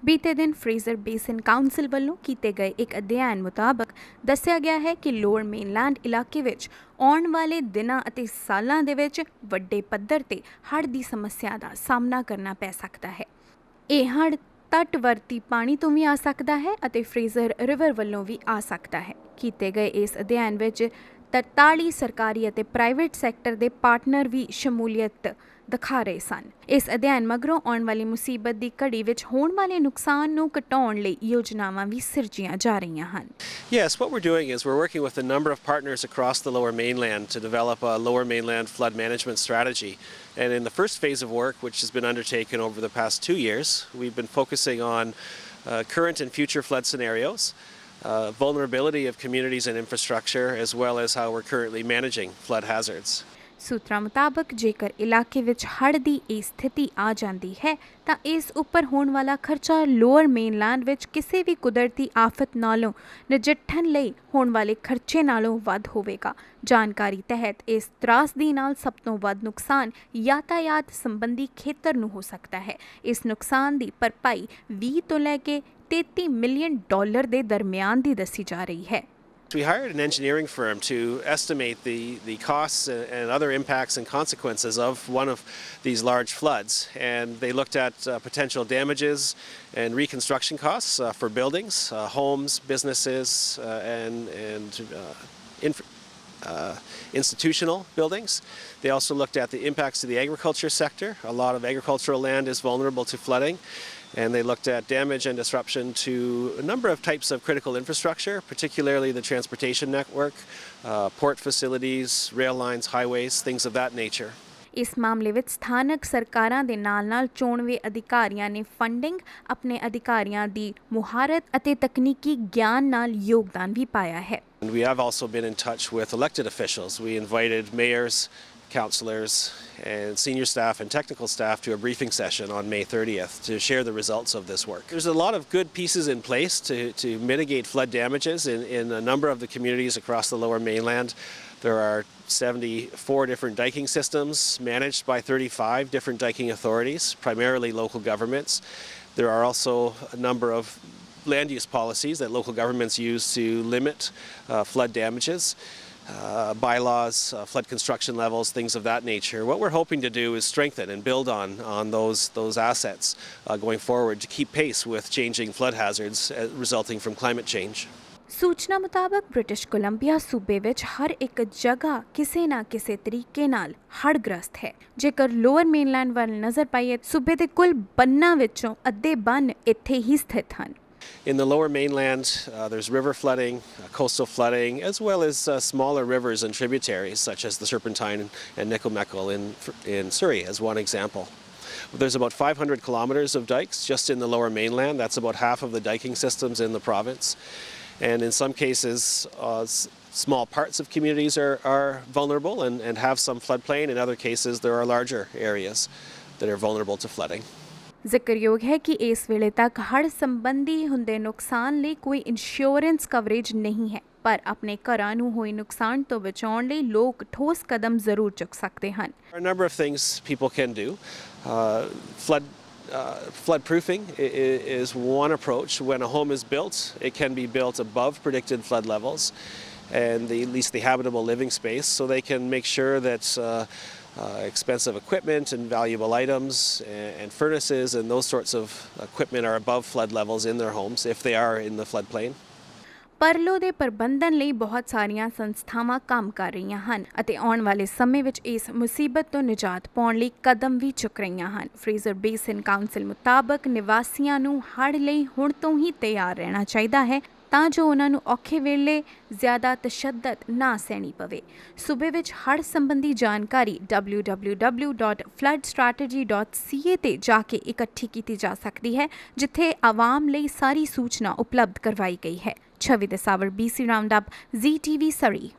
बीते दिन Fraser basin council ਵੱਲੋਂ ਕੀਤੇ ਗਏ ਇੱਕ ਅਧਿਐਨ ਮੁਤਾਬਕ ਦੱਸਿਆ ਗਿਆ ਹੈ ਕਿ ਲੋਅਰ ਮੇਨਲੈਂਡ ਇਲਾਕੇ ਵਿੱਚ ਆਉਣ ਵਾਲੇ ਦਿਨਾਂ ਅਤੇ ਸਾਲਾਂ ਦੇ ਵਿੱਚ ਵੱਡੇ ਪੱਧਰ ਤੇ ਹੜ੍ਹ ਦੀ ਸਮੱਸਿਆ ਦਾ ਸਾਹਮਣਾ ਕਰਨਾ ਪੈ ਸਕਦਾ ਹੈ। ਇਹ ਹੜ੍ਹ ਤਟਵਰਤੀ ਪਾਣੀ ਤੋਂ ਵੀ ਆ ਸਕਦਾ ਹੈ ਅਤੇ ਫਰੇਜ਼ਰ ਰਿਵਰ ਵੱਲੋਂ ਵੀ ਆ ਸਕਦਾ ਹੈ। ਕੀਤੇ ਗਏ ਇਸ ਅਧਿਐਨ ਵਿੱਚ 43 ਸਰਕਾਰੀ ਅਤੇ ਪ੍ਰਾਈਵੇਟ ਸੈਕਟਰ ਦੇ ਪਾਰਟਨਰ ਵੀ ਸ਼ਮੂਲੀਅਤ ਦਿਖਾ ਰਹੇ ਸਨ। ਇਸ ਅਧਿਐਨ ਮਗਰੋਂ ਆਉਣ ਵਾਲੀ ਮੁਸੀਬਤ ਦੀ ਘੜੀ ਵਿੱਚ ਹੋਣ ਵਾਲੇ ਨੁਕਸਾਨ ਨੂੰ ਘਟਾਉਣ ਲਈ ਯੋਜਨਾਵਾਂ ਵੀ ਸਿਰਜੀਆਂ ਜਾ ਰਹੀਆਂ ਹਨ। Yes, what we're doing is we're working with a number of partners across the Lower Mainland to develop a Lower Mainland flood management strategy. And in the first phase of work, which has been undertaken over the past 2 years, we've been focusing on current and future flood scenarios, vulnerability of communities and infrastructure, as well as how we're currently managing flood hazards. ਸੂਤਰਾਂ ਮੁਤਾਬਕ ਜੇਕਰ ਇਲਾਕੇ ਵਿੱਚ ਹੜ੍ਹ ਦੀ ਇਹ ਸਥਿਤੀ ਆ ਜਾਂਦੀ ਹੈ ਤਾਂ ਇਸ ਉੱਪਰ ਹੋਣ ਵਾਲਾ ਖਰਚਾ ਲੋਅਰ ਮੇਨਲੈਂਡ ਵਿੱਚ ਕਿਸੇ ਵੀ ਕੁਦਰਤੀ ਆਫਤ ਨਾਲੋਂ ਨਜਿੱਠਣ ਲਈ ਹੋਣ ਵਾਲੇ ਖਰਚੇ ਨਾਲੋਂ ਵੱਧ ਹੋਵੇਗਾ। ਜਾਣਕਾਰੀ ਤਹਿਤ ਇਸ ਤਰਾਸਦੀ ਨਾਲ ਸਭ ਤੋਂ ਵੱਧ ਨੁਕਸਾਨ ਯਾਤਾਯਾਤ ਸੰਬੰਧੀ ਖੇਤਰ ਨੂੰ ਹੋ ਸਕਦਾ ਹੈ। ਇਸ ਨੁਕਸਾਨ ਦੀ ਭਰਪਾਈ 20 ਤੋਂ ਲੈ ਕੇ $33 ਮਿਲੀਅਨ ਦੇ ਦਰਮਿਆਨ ਦੀ ਦੱਸੀ ਜਾ ਰਹੀ ਹੈ। We hired an engineering firm to estimate the costs and other impacts and consequences of one of these large floods. And they looked at potential damages and reconstruction costs for buildings, homes, businesses, and institutional buildings. They also looked at the impacts to the agriculture sector. A lot of agricultural land is vulnerable to flooding. And they looked at damage and disruption to a number of types of critical infrastructure, particularly the transportation network, port facilities, rail lines, highways, things of that nature. ਇਸ ਮਾਮਲੇ ਵਿੱਚ ਸਥਾਨਕ ਸਰਕਾਰਾਂ ਦੇ ਨਾਲ-ਨਾਲ ਚੋਣਵੇਂ ਅਧਿਕਾਰੀਆਂ ਨੇ funding, ਆਪਣੇ ਅਧਿਕਾਰੀਆਂ ਦੀ ਮੁਹਾਰਤ ਅਤੇ ਤਕਨੀਕੀ ਗਿਆਨ ਨਾਲ ਯੋਗਦਾਨ ਵੀ ਪਾਇਆ ਹੈ। And we have also been in touch with elected officials. We invited mayors, councillors and senior staff and technical staff to a briefing session on May 30th to share the results of this work. There's a lot of good pieces in place to mitigate flood damages in a number of the communities across the Lower Mainland. There are 74 different diking systems managed by 35 different diking authorities, primarily local governments. There are also a number of land use policies that local governments use to limit flood damages. Bylaws, flood construction levels, things of that nature. What we're hoping to do is strengthen and build on those assets going forward to keep pace with changing flood hazards resulting from climate change. ਸੂਚਨਾ ਮੁਤਾਬਕ British Columbia ਸੂਬੇ ਵਿੱਚ ਹਰ ਇੱਕ ਜਗ੍ਹਾ ਕਿਸੇ ਨਾ ਕਿਸੇ ਤਰੀਕੇ ਨਾਲ ਹੜ੍ਹਗ੍ਰਸਤ ਹੈ। ਜੇਕਰ ਲੋਅਰ ਮੇਨਲੈਂਡ ਵੱਲ ਨਜ਼ਰ ਪਾਈਏ, ਸੂਬੇ ਦੇ ਕੁੱਲ ਬੰਨਾਂ ਵਿੱਚੋਂ ਅੱਧੇ ਬੰਨ ਇੱਥੇ ਹੀ ਸਥਿਤ ਹਨ। In the Lower Mainland, there's river flooding, coastal flooding, as well as smaller rivers and tributaries such as the Serpentine and Nickelmeckle in Surrey as one example. There's about 500 kilometres of dikes just in the Lower Mainland. That's about half of the diking systems in the province. And in some cases, small parts of communities are vulnerable and have some floodplain. In other cases, there are larger areas that are vulnerable to flooding. ਜ਼ਿਕਰਯੋਗ ਹੈ ਕਿ ਇਸ ਵੇਲੇ ਤੱਕ ਹੜ੍ਹ ਸੰਬੰਧੀ ਹੁੰਦੇ ਨੁਕਸਾਨ ਲਈ ਕੋਈ ਇੰਸ਼ੋਰੈਂਸ ਕਵਰੇਜ ਨਹੀਂ ਹੈ, ਪਰ ਆਪਣੇ ਘਰਾਂ ਨੂੰ ਹੋਏ ਨੁਕਸਾਨ ਤੋਂ ਬਚਾਉਣ ਲਈ ਲੋਕ ਠੋਸ ਕਦਮ ਜ਼ਰੂਰ ਚੁੱਕ ਸਕਦੇ ਹਨ। A number of things people can do. Flood proofing is one approach. When a home is built, it can be built above predicted flood levels and at least the habitable living space, so they can make sure that expensive equipment and valuable items and furnaces and those sorts of equipment are above flood levels in their homes if they are in the floodplain. ਪਰਲੋ ਦੇ ਪ੍ਰਬੰਧਨ ਲਈ ਬਹੁਤ ਸਾਰੀਆਂ ਸੰਸਥਾਵਾਂ ਕੰਮ ਕਰ ਰਹੀਆਂ ਹਨ ਅਤੇ ਆਉਣ ਵਾਲੇ ਸਮੇਂ ਵਿੱਚ ਇਸ ਮੁਸੀਬਤ ਤੋਂ ਨਿਜਾਤ ਪਾਉਣ ਲਈ ਕਦਮ ਵੀ ਚੁੱਕ ਰਹੀਆਂ ਹਨ। ਫਰੇਜ਼ਰ ਬੇਸਿਨ ਕਾਉਂਸਿਲ ਮੁਤਾਬਕ ਨਿਵਾਸੀਆਂ ਨੂੰ ਹੜ੍ਹ ਲਈ ਹੁਣ ਤੋਂ ਹੀ ਤਿਆਰ ਰਹਿਣਾ ਚਾਹੀਦਾ ਹੈ ਤਾਂ ਜੋ ਉਹਨਾਂ ਨੂੰ ਔਖੇ ਵੇਲੇ ਜ਼ਿਆਦਾ ਤਸ਼ੱਦਦ ਨਾ ਸਹਿਣੀ ਪਵੇ। ਸੂਬੇ ਵਿੱਚ ਹੜ੍ਹ ਸੰਬੰਧੀ ਜਾਣਕਾਰੀ www.floodstrategy.ca ਤੇ ਜਾ ਕੇ ਇਕੱਠੀ ਕੀਤੀ ਜਾ ਸਕਦੀ ਹੈ, ਜਿੱਥੇ ਆਵਾਮ ਲਈ ਸਾਰੀ ਸੂਚਨਾ ਉਪਲਬਧ ਕਰਵਾਈ ਗਈ ਹੈ। ਛਵੀ ਦਸਾਵਰ BC ਰਾਉਂਡ ਅਪ ZTV ਸਰੀ।